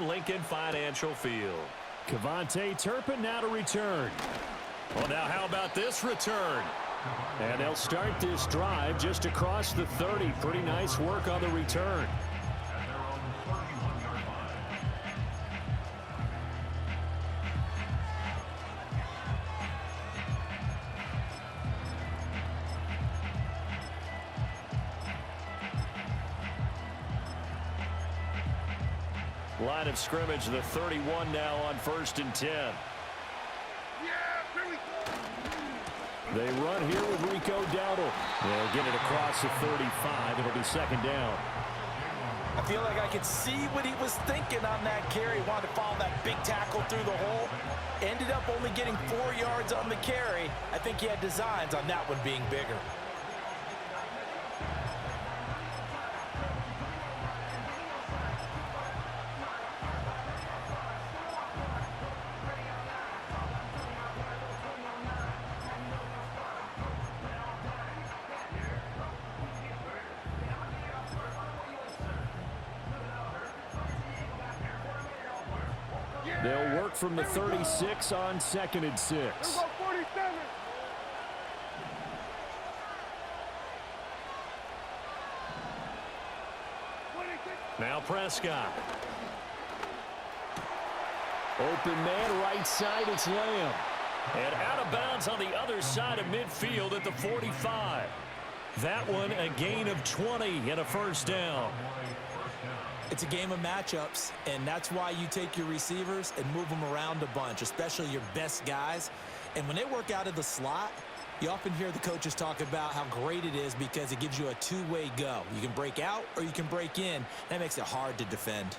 from Lincoln Financial Field. Cavante Turpin now to return. Well, now how about this return? And they'll start this drive just across the 30. Pretty nice work on the return. Line of scrimmage, the 31 now on 1st and 10. They run here with Rico Dowdle. They'll get it across the 35. It'll be 2nd down. I feel like I could see what he was thinking on that carry. He wanted to follow that big tackle through the hole. Ended up only getting 4 yards on the carry. I think he had designs on that one being bigger. They'll work from the 36 on 2nd and 6. Now Prescott. Open man, right side, it's Lamb. And out of bounds on the other side of midfield at the 45. That one a gain of 20 and a 1st down. It's a game of matchups, and that's why you take your receivers and move them around a bunch, especially your best guys. And when they work out of the slot, you often hear the coaches talk about how great it is because it gives you a two-way go. You can break out or you can break in. That makes it hard to defend.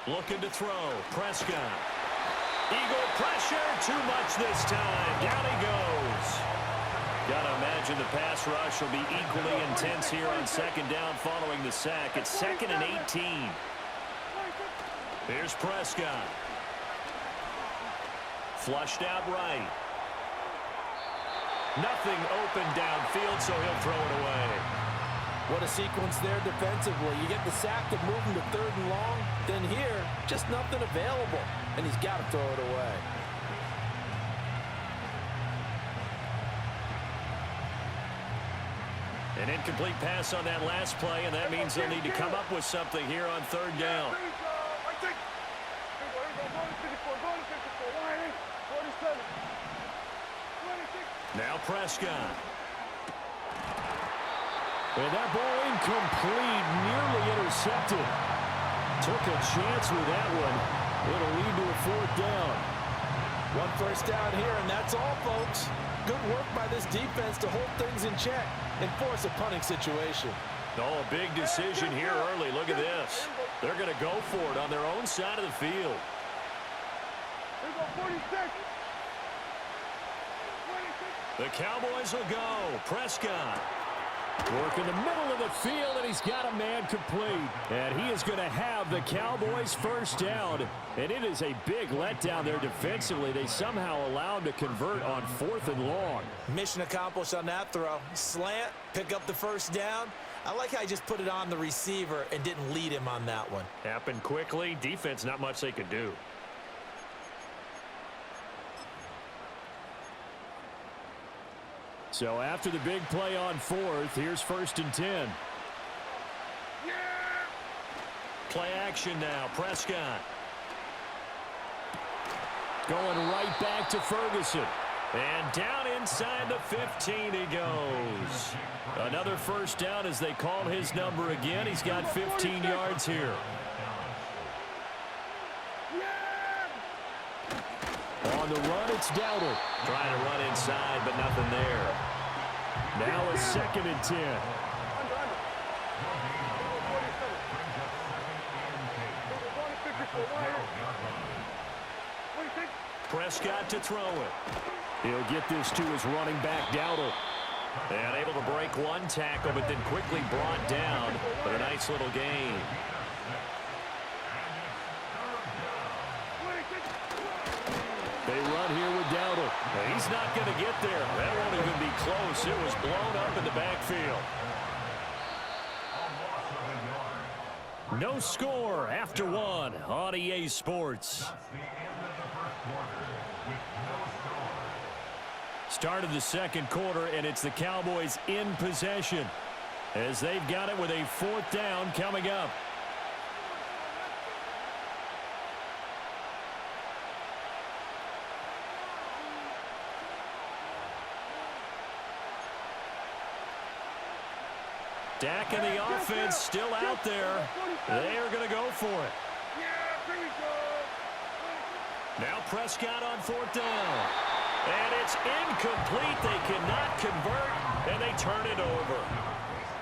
Looking to throw. Prescott. Eagle pressure. Too much this time. Down he goes. Got to imagine the pass rush will be equally intense here on 2nd down following the sack. It's 2nd and 18. Here's Prescott. Flushed out right. Nothing open downfield, so he'll throw it away. What a sequence there defensively. You get the sack to move him to 3rd and long. Then here, just nothing available. And he's got to throw it away. An incomplete pass on that last play, and that means they'll need to come up with something here on 3rd down. Now Prescott. And that ball incomplete, nearly intercepted. Took a chance with that one. It'll lead to a 4th down. 1 first down here, and that's all, folks. Good work by this defense to hold things in check and force a punting situation. Oh, a big decision here early. Look at this. They're going to go for it on their own side of the field. The Cowboys will go. Prescott. Work in the middle of the field, and he's got a man complete. And he is going to have the Cowboys' 1st down. And it is a big letdown there defensively. They somehow allow him to convert on 4th and long. Mission accomplished on that throw. Slant, pick up the 1st down. I like how he just put it on the receiver and didn't lead him on that one. Happened quickly. Defense, not much they could do. So after the big play on 4th, here's 1st and 10. Play action now. Prescott. Going right back to Ferguson. And down inside the 15 he goes. Another 1st down as they call his number again. He's got 15 yards here. On the run, it's Dowdle. Trying to run inside, but nothing there. Now a 2nd and 10. Prescott to throw it. He'll get this to his running back, Dowdle. And able to break one tackle, but then quickly brought down. But a nice little gain. run here with Dowdle. He's not going to get there. That won't even be close. It was blown up in the backfield. No score after one on EA Sports. Start of the second quarter, and it's the Cowboys in possession as they've got it with a 4th down coming up. Dak and the offense still out there. They are going to go for it. Now Prescott on 4th down. And it's incomplete. They cannot convert, and they turn it over.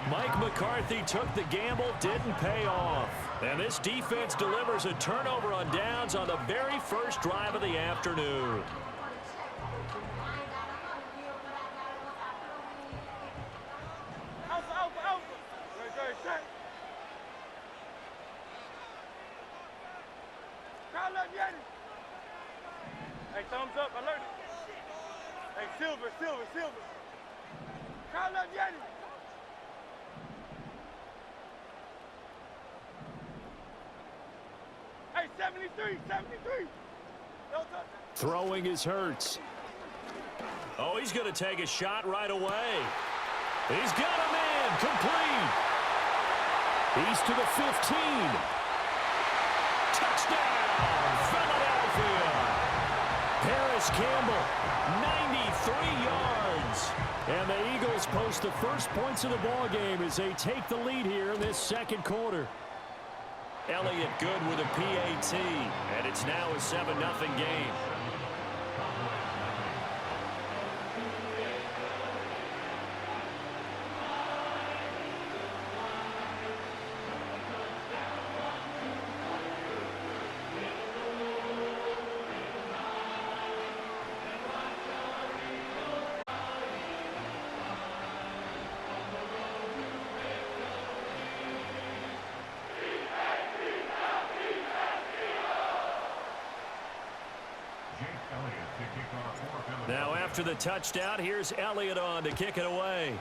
Mike McCarthy took the gamble, didn't pay off. And this defense delivers a turnover on downs on the very first drive of the afternoon. Hey, thumbs up, alert. Hey, silver. Call up Yeti. Hey, 73. No touchdown. Throwing is Hurts. Oh, he's going to take a shot right away. He's got a man complete. He's to the 15. Touchdown, Philadelphia. Paris Campbell, 93 yards. And the Eagles post the first points of the ball game as they take the lead here in this second quarter. Elliott good with a PAT, and it's now a 7-0 game. Now after the touchdown, here's Elliott on to kick it away.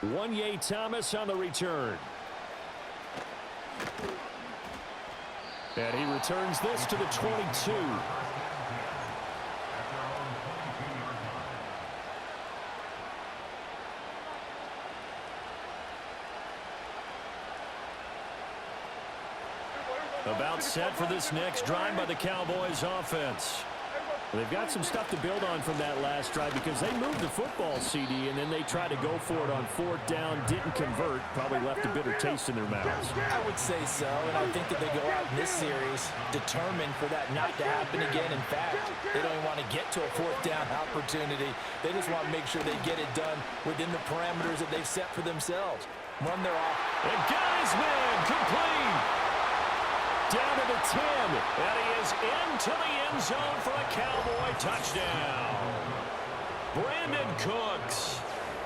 Wanye Thomas on the return. And he returns this to the 22. About set for this next drive by the Cowboys offense. They've got some stuff to build on from that last drive because they moved the football, CD, and then they tried to go for it on 4th down, didn't convert, probably left a bitter taste in their mouths. I would say so, and I think that they go out in this series determined for that not to happen again. In fact, they don't even want to get to a 4th down opportunity. They just want to make sure they get it done within the parameters that they've set for themselves. Run their off. And got his man complete. Down to the 10. And he is into the end zone for a Cowboy touchdown. Brandon Cooks,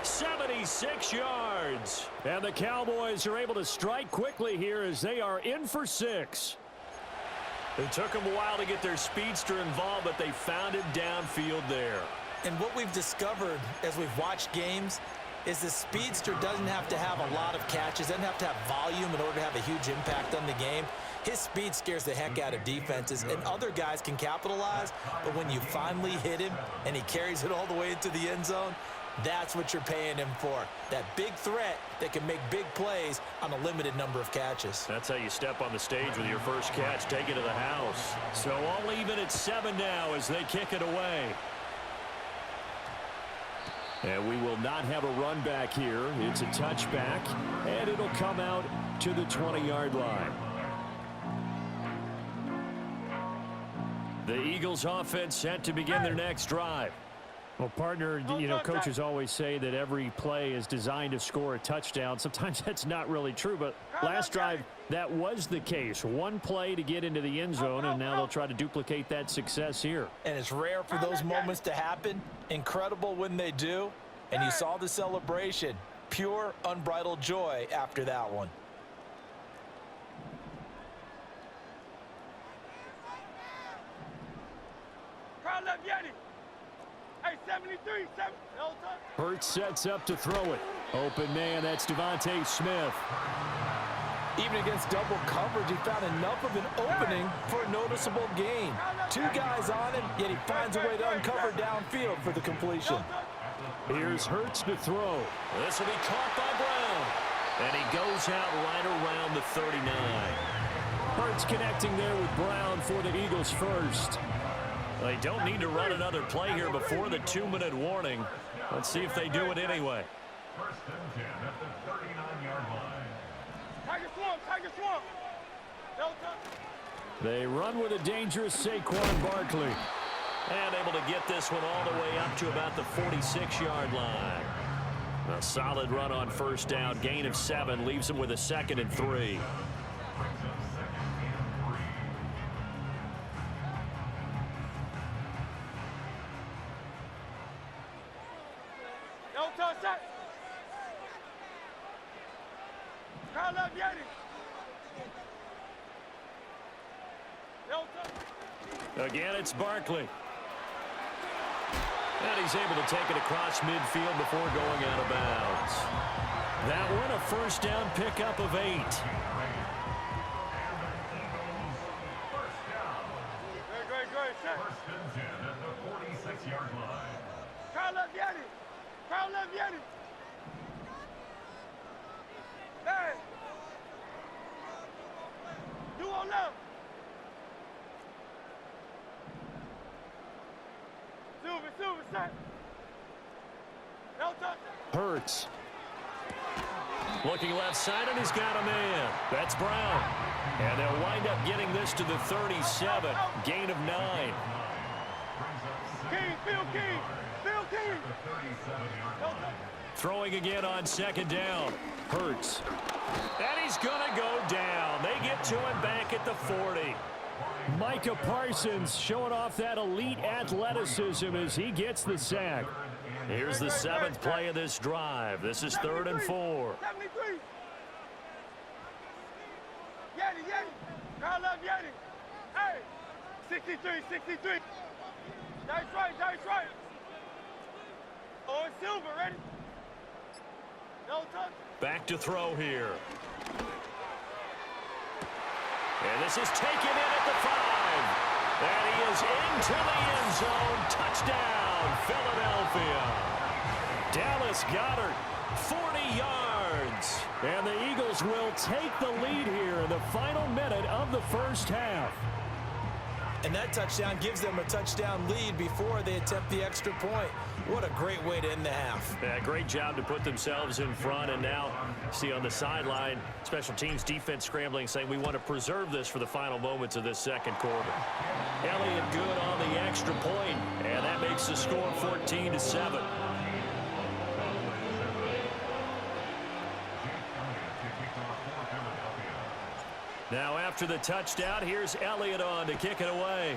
76 yards. And the Cowboys are able to strike quickly here as they are in for 6. It took them a while to get their speedster involved, but they found him downfield there. And what we've discovered as we've watched games is the speedster doesn't have to have a lot of catches, doesn't have to have volume in order to have a huge impact on the game. His speed scares the heck out of defenses, and other guys can capitalize, but when you finally hit him and he carries it all the way into the end zone, that's what you're paying him for. That big threat that can make big plays on a limited number of catches. That's how you step on the stage with your first catch, take it to the house. So all even at 7 now as they kick it away. And we will not have a run back here. It's a touchback, and it'll come out to the 20-yard line. The Eagles offense set to begin their next drive. Well, partner, you know, coaches always say that every play is designed to score a touchdown. Sometimes that's not really true, but last drive, that was the case. One play to get into the end zone, and now they'll try to duplicate that success here. And it's rare for those moments to happen. Incredible when they do. And you saw the celebration. Pure, unbridled joy after that one. Crowd left Yeti. Hey, 73, 7. Hurts sets up to throw it. Open man, that's Devontae Smith. Even against double coverage, he found enough of an opening for a noticeable gain. Two guys on him, yet he finds a way to uncover downfield for the completion. Here's Hurts to throw. This will be caught by Brown. And he goes out right around the 39. Hurts connecting there with Brown for the Eagles first. They don't need to run another play here before the 2-minute warning. Let's see if they do it anyway. First and 10 at the 39-yard line. Tiger Swamp, Tiger Swamp. Delta. They run with a dangerous Saquon Barkley. And able to get this one all the way up to about the 46-yard line. A solid run on first down. Gain of 7 leaves him with a 2nd and 3. Delta, set. Crowd left Yeti. Delta. Again, it's Barkley. And he's able to take it across midfield before going out of bounds. That one, a first down pickup of 8. Great, set. First and 10 at the 46-yard line. Crowd left Yeti. Crowd left Yeti. Hey. Duo left. Silver, set. Delta. Hurts. Looking left side, and he's got a man. That's Brown. And they'll wind up getting this to the 37. Gain of 9. King, Phil King. Phil King. Delta. Throwing again on 2nd down. Hurts. And he's going to go down. They get to him back at the 40. Micah Parsons showing off that elite athleticism as he gets the sack. Here's the 7th play of this drive. This is 3rd and 4. 73. Yeti. Crowd left Yeti. Hey. 63. That's right. Oh, it's Silver, ready? No touch. Back to throw here. And this is taken in at the 5. And he is into the end zone. Touchdown, Philadelphia. Dallas Goedert, 40 yards. And the Eagles will take the lead here in the final minute of the first half. And that touchdown gives them a touchdown lead before they attempt the extra point. What a great way to end the half. Yeah, great job to put themselves in front. And now, see on the sideline, special teams defense scrambling, saying we want to preserve this for the final moments of this second quarter. Elliott good on the extra point, and that makes the score 14-7. Now after the touchdown, here's Elliott on to kick it away.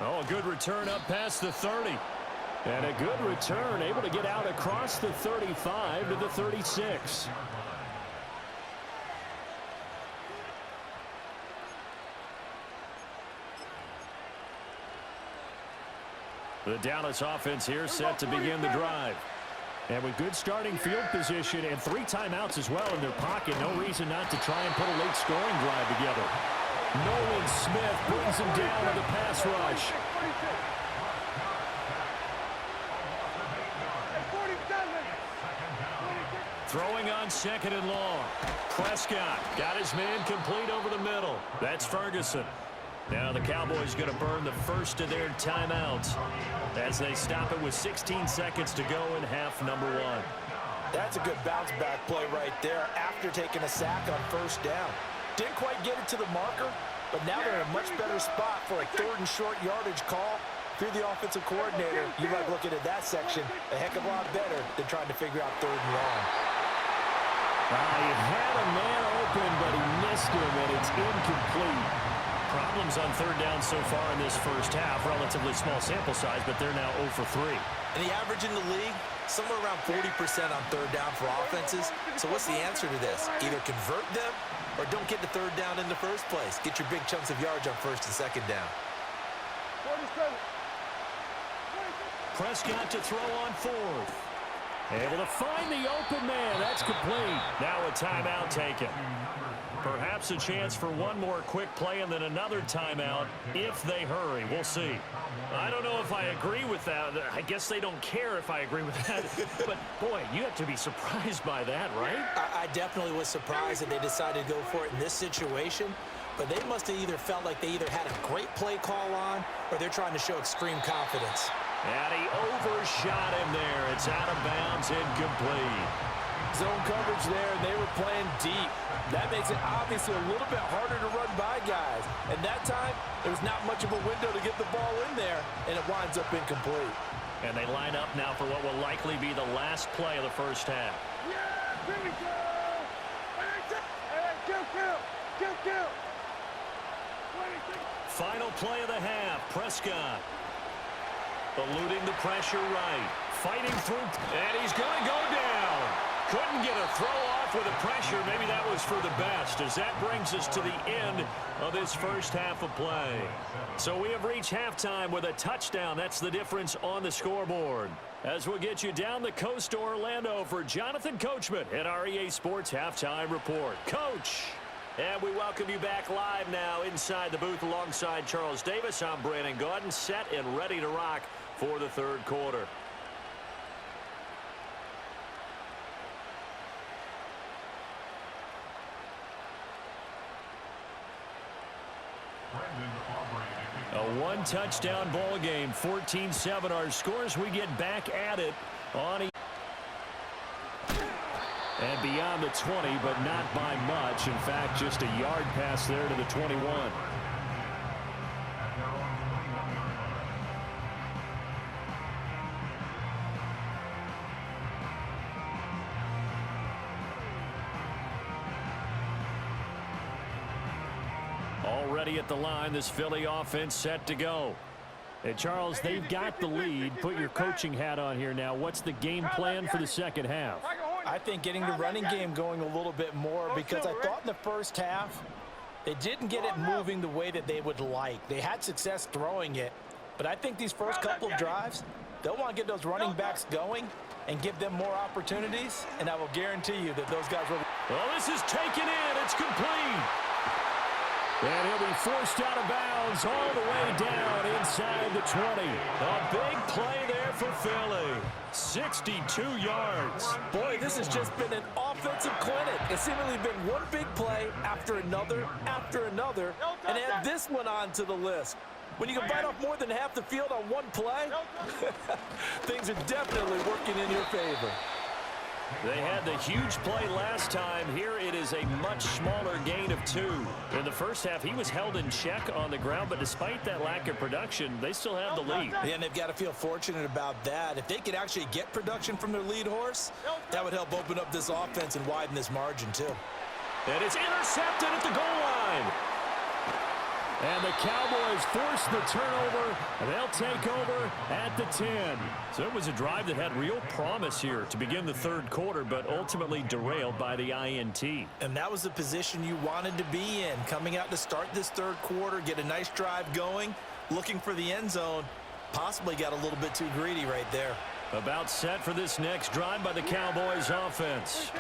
Oh, a good return up past the 30. And a good return, able to get out across the 35 to the 36. The Dallas offense here set to begin the drive. And with good starting field position and 3 timeouts as well in their pocket, no reason not to try and put a late scoring drive together. Nolan Smith brings him down to the pass rush. Throwing on 2nd and long. Prescott got his man complete over the middle. That's Ferguson. Now the Cowboys going to burn the first of their timeouts as they stop it with 16 seconds to go in half number 1. That's a good bounce-back play right there after taking a sack on first down. Didn't quite get it to the marker, but now they're in a much better spot for a 3rd and short yardage call. If you're the offensive coordinator, you like looking at that section a heck of a lot better than trying to figure out 3rd and long. He had a man open, but he missed him, and it's incomplete. Problems on 3rd down so far in this first half. Relatively small sample size, but they're now 0 for 3. And the average in the league, somewhere around 40% on third down for offenses. So what's the answer to this? Either convert them or don't get the third down in the first place. Get your big chunks of yards on first and second down. Prescott to throw on fourth. Able to find the open man. That's complete. Now a timeout taken. Perhaps a chance for one more quick play and then another timeout if they hurry. We'll see. I don't know if I agree with that. I guess they don't care if I agree with that. But, boy, you have to be surprised by that, right? I definitely was surprised that they decided to go for it in this situation. But they must have either felt like they either had a great play call on or they're trying to show extreme confidence. And he overshot him there. It's out of bounds, incomplete. Zone coverage there, and they were playing deep. That makes it obviously a little bit harder to run by guys. And that time, there was not much of a window to get the ball in there, and it winds up incomplete. And they line up now for what will likely be the last play of the first half. Yeah, here we go. Kill. Final play of the half. Prescott eluding the pressure right. Fighting through. And he's going to go down. Couldn't get a throw off with the pressure. Maybe that was for the best, as that brings us to the end of this first half of play. So we have reached halftime with a touchdown. That's the difference on the scoreboard. As we'll get you down the coast to Orlando for Jonathan Coachman at our EA Sports Halftime Report. Coach! And we welcome you back live now inside the booth alongside Charles Davis. I'm Brandon Gaudin, set and ready to rock for the third quarter. A one-touchdown ball game, 14-7 our scores. We get back at it on and beyond the 20, but not by much. In fact, just a yard pass there to the 21. Already at the line, this Philly offense set to go. Hey, Charles, they've got the lead. Put your coaching hat on here now. What's the game plan for the second half? I think getting the running game going a little bit more, because I thought in the first half they didn't get it moving the way that they would like. They had success throwing it, but I think these first couple of drives, they'll want to get those running backs going and give them more opportunities, and I will guarantee you that those guys will. Well, this is taken in. It's complete. And he'll be forced out of bounds all the way down inside the 20. A big play there for Philly. 62 yards. Boy, this has just been an offensive clinic. It's seemingly been one big play after another, and add this one on to the list. When you can bite off more than half the field on one play, things are definitely working in your favor. They had the huge play last time. Here it is a much smaller gain of 2. In the first half, he was held in check on the ground, but despite that lack of production, they still have the lead. Yeah, and they've got to feel fortunate about that. If they could actually get production from their lead horse, that would help open up this offense and widen this margin, too. And it's intercepted at the goal line. And the Cowboys force the turnover. They'll take over at the 10. So it was a drive that had real promise here to begin the third quarter, but ultimately derailed by the INT. And that was the position you wanted to be in, coming out to start this third quarter, get a nice drive going, looking for the end zone. Possibly got a little bit too greedy right there. About set for this next drive by the Cowboys offense.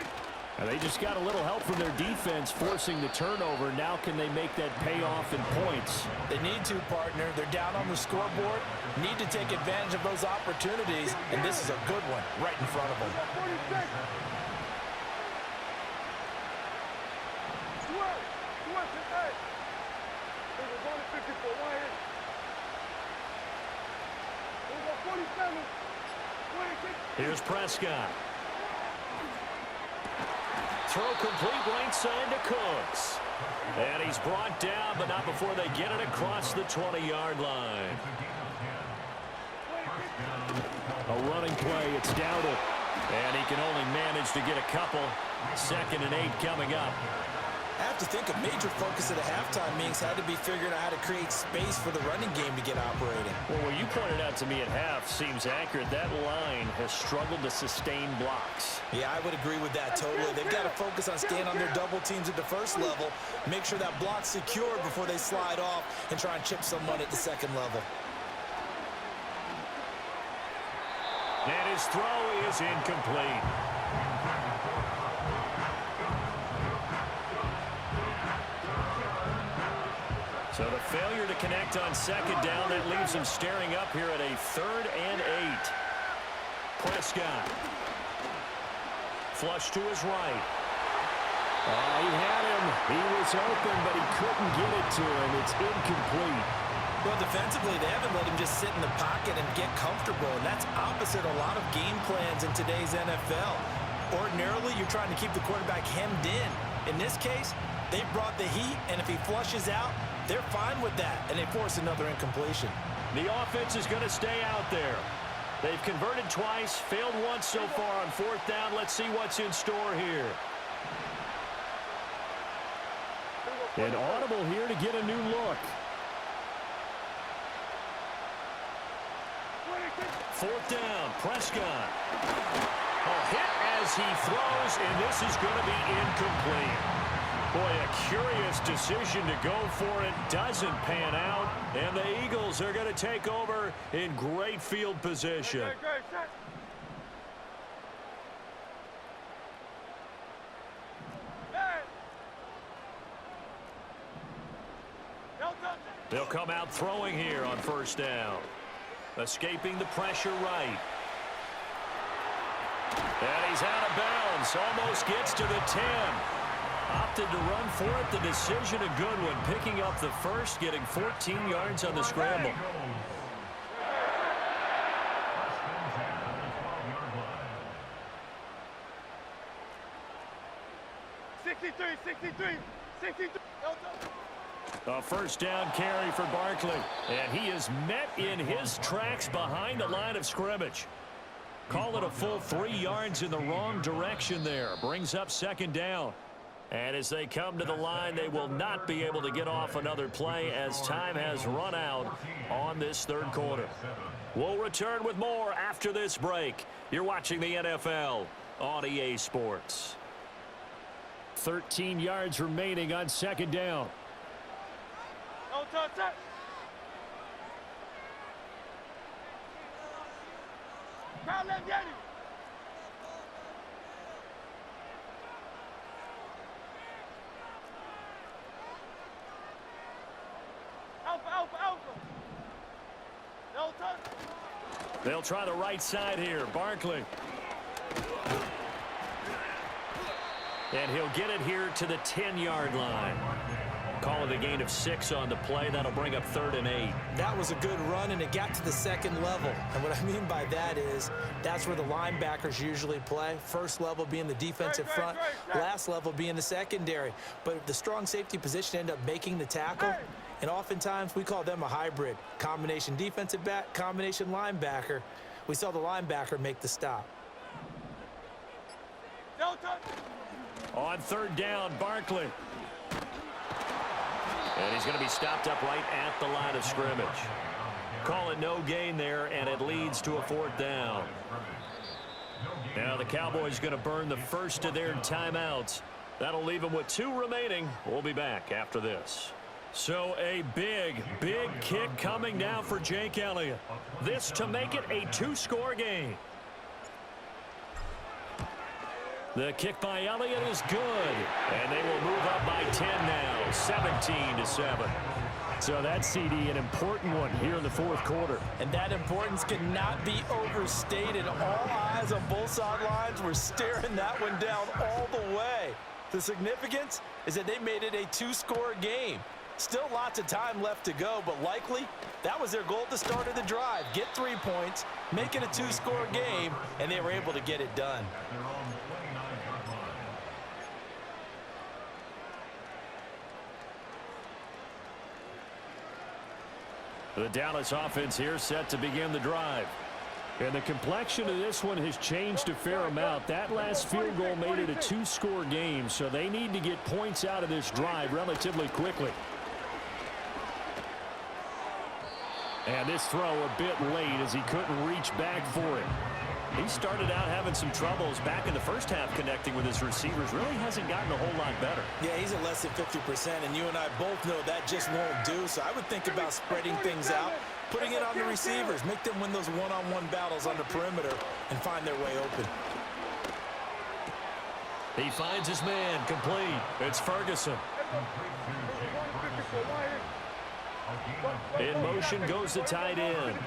And they just got a little help from their defense forcing the turnover. Now can they make that pay off in points? They need to, partner. They're down on the scoreboard. Need to take advantage of those opportunities, and this is a good one right in front of them. Here's Prescott. Throw complete right side to Cooks. And he's brought down, but not before they get it across the 20-yard line. A running play, it's down to. And he can only manage to get a couple. 2nd and 8 coming up. I have to think a major focus at the halftime meetings had to be figuring out how to create space for the running game to get operating. Well, what you pointed out to me at half seems accurate. That line has struggled to sustain blocks. Yeah, I would agree with that totally. They've got to focus on staying on their double teams at the first level, make sure that block's secured before they slide off and try and chip someone at the second level. And his throw is incomplete. So the failure to connect on second down, that leaves him staring up here at a 3rd and 8. Prescott. Flush to his right. He had him. He was open, but he couldn't get it to him. It's incomplete. Well, defensively, they haven't let him just sit in the pocket and get comfortable, and that's opposite a lot of game plans in today's NFL. Ordinarily, you're trying to keep the quarterback hemmed in. In this case, they brought the heat, and if he flushes out, they're fine with that, and they force another incompletion. The offense is going to stay out there. They've converted twice, failed once so far on 4th down. Let's see what's in store here. An audible here to get a new look. 4th down, Prescott. Hit as he throws, and this is going to be incomplete. Boy, a curious decision to go for it. Doesn't pan out, and the Eagles are going to take over in great field position. They'll come out throwing here on 1st down. Escaping the pressure right. And he's out of bounds. Almost gets to the 10. Opted to run for it. The decision a good one. Picking up the first, getting 14 yards on the scramble. 63. A 1st down carry for Barkley. And he is met in his tracks behind the line of scrimmage. Call it a full 3 yards in the wrong direction there. Brings up 2nd down. And as they come to the line, they will not be able to get off another play as time has run out on this 3rd quarter. We'll return with more after this break. You're watching the NFL on EA Sports. 13 yards remaining on 2nd down. Don't touch it. Crowd, let's get it. Alpha. Don't touch. They'll try the right side here. Barkley. And he'll get it here to the 10-yard line. Call it a gain of 6 on the play. That'll bring up 3rd and 8. That was a good run, and it got to the second level. And what I mean by that is that's where the linebackers usually play. First level being the defensive front, last level being the secondary. But the strong safety position ended up making the tackle. And oftentimes we call them a hybrid. Combination defensive back, combination linebacker. We saw the linebacker make the stop. Don't touch. On 3rd down, Barkley. And he's going to be stopped up right at the line of scrimmage. Call it no gain there, and it leads to a 4th down. Now the Cowboys going to burn the first of their timeouts. That'll leave them with 2 remaining. We'll be back after this. So a big kick coming now for Jake Elliott. This to make it a 2-score game. The kick by Elliott is good. And they will move up by 10 now, 17-7. So that CD, an important one here in the 4th quarter. And that importance cannot be overstated. All eyes on both sidelines were staring that one down all the way. The significance is that they made it a 2-score game. Still lots of time left to go, but likely that was their goal at the start of the drive. Get 3 points, make it a 2-score game, and they were able to get it done. The Dallas offense here set to begin the drive. And the complexion of this one has changed a fair amount. That last field goal made it a two-score game, so they need to get points out of this drive relatively quickly. And this throw a bit late as he couldn't reach back for it. He started out having some troubles back in the first half connecting with his receivers. Really hasn't gotten a whole lot better. Yeah, he's at less than 50%, and you and I both know that just won't do. So I would think about spreading things out, putting it on the receivers, make them win those one-on-one battles on the perimeter and find their way open. He finds his man complete. It's Ferguson. In motion goes the tight end.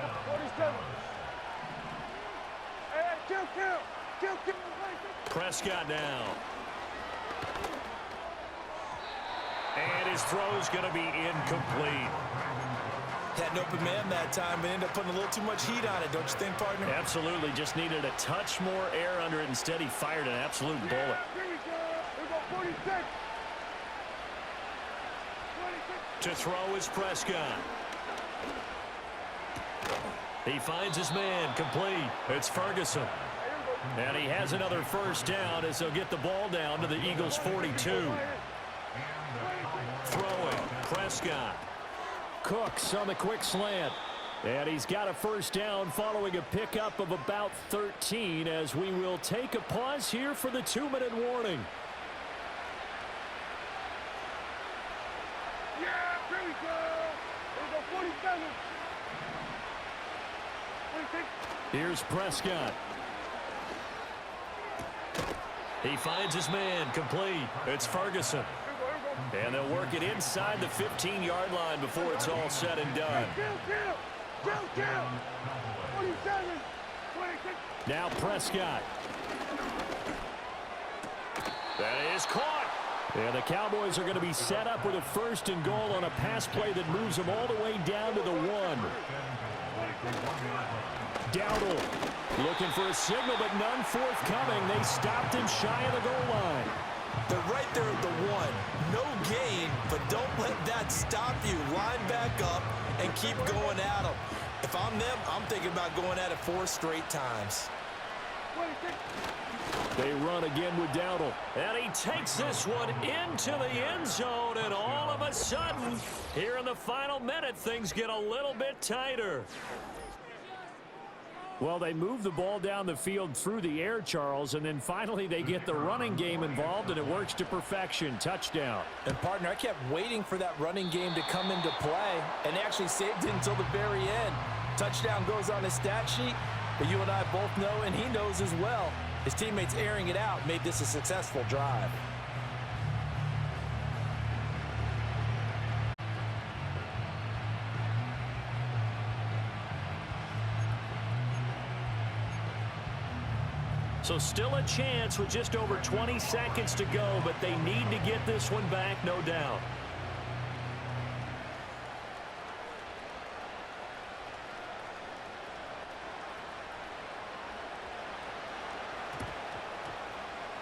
Prescott now. And his throw's going to be incomplete. Had an open man that time, but ended up putting a little too much heat on it, don't you think, partner? Absolutely. Just needed a touch more air under it. Instead, he fired an absolute bullet. To throw is Prescott. He finds his man complete. It's Ferguson. And he has another first down as they'll get the ball down to the Eagles' 42. Throwing, Prescott. Cooks on the quick slant. And he's got a first down following a pickup of about 13 as we will take a pause here for the 2-minute warning. Here's Prescott. He finds his man complete. It's Ferguson. And they'll work it inside the 15-yard line before it's all said and done. Now Prescott. That is caught. And the Cowboys are going to be set up with a 1st and goal on a pass play that moves them all the way down to the 1. Dowdle looking for a signal, but none forthcoming. They stopped him shy of the goal line. They're right there at the 1. No gain, but don't let that stop you. Line back up and keep going at them. If I'm them, I'm thinking about going at it 4 straight times. They run again with Dowdle. And he takes this one into the end zone, and all of a sudden, here in the final minute, things get a little bit tighter. Well, they move the ball down the field through the air, Charles, and then finally they get the running game involved, and it works to perfection. Touchdown. And, partner, I kept waiting for that running game to come into play, and they actually saved it until the very end. Touchdown goes on his stat sheet, but you and I both know, and he knows as well, his teammates airing it out made this a successful drive. So still a chance with just over 20 seconds to go, but they need to get this one back, no doubt.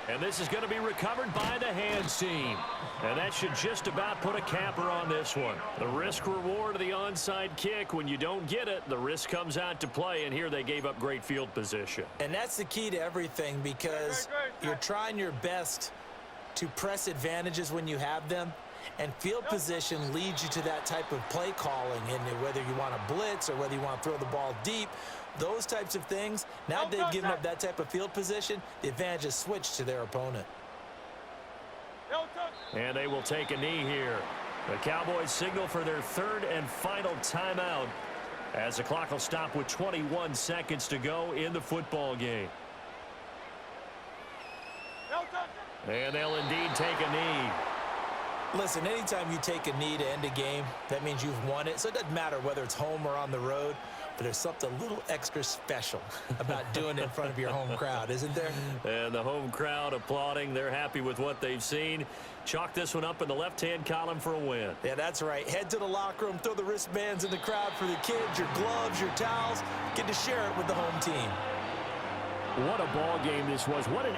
And this is going to be recovered by the hands team. And that should just about put a capper on this one. The risk-reward of the onside kick, when you don't get it, the risk comes out to play, and here they gave up great field position. And that's the key to everything, because you're trying your best to press advantages when you have them, and field position leads you to that type of play calling, and whether you want to blitz or whether you want to throw the ball deep, those types of things. Now they've given up that type of field position, the advantage is switched to their opponent. And they will take a knee here. The Cowboys signal for their 3rd and final timeout as the clock will stop with 21 seconds to go in the football game. And they'll indeed take a knee. Listen, anytime you take a knee to end a game, that means you've won it. So it doesn't matter whether it's home or on the road, but there's something a little extra special about doing it in front of your home crowd, isn't there? And the home crowd applauding. They're happy with what they've seen. Chalk this one up in the left-hand column for a win. Yeah, that's right. Head to the locker room, throw the wristbands in the crowd for the kids, your gloves, your towels. Get to share it with the home team. What a ball game this was. What an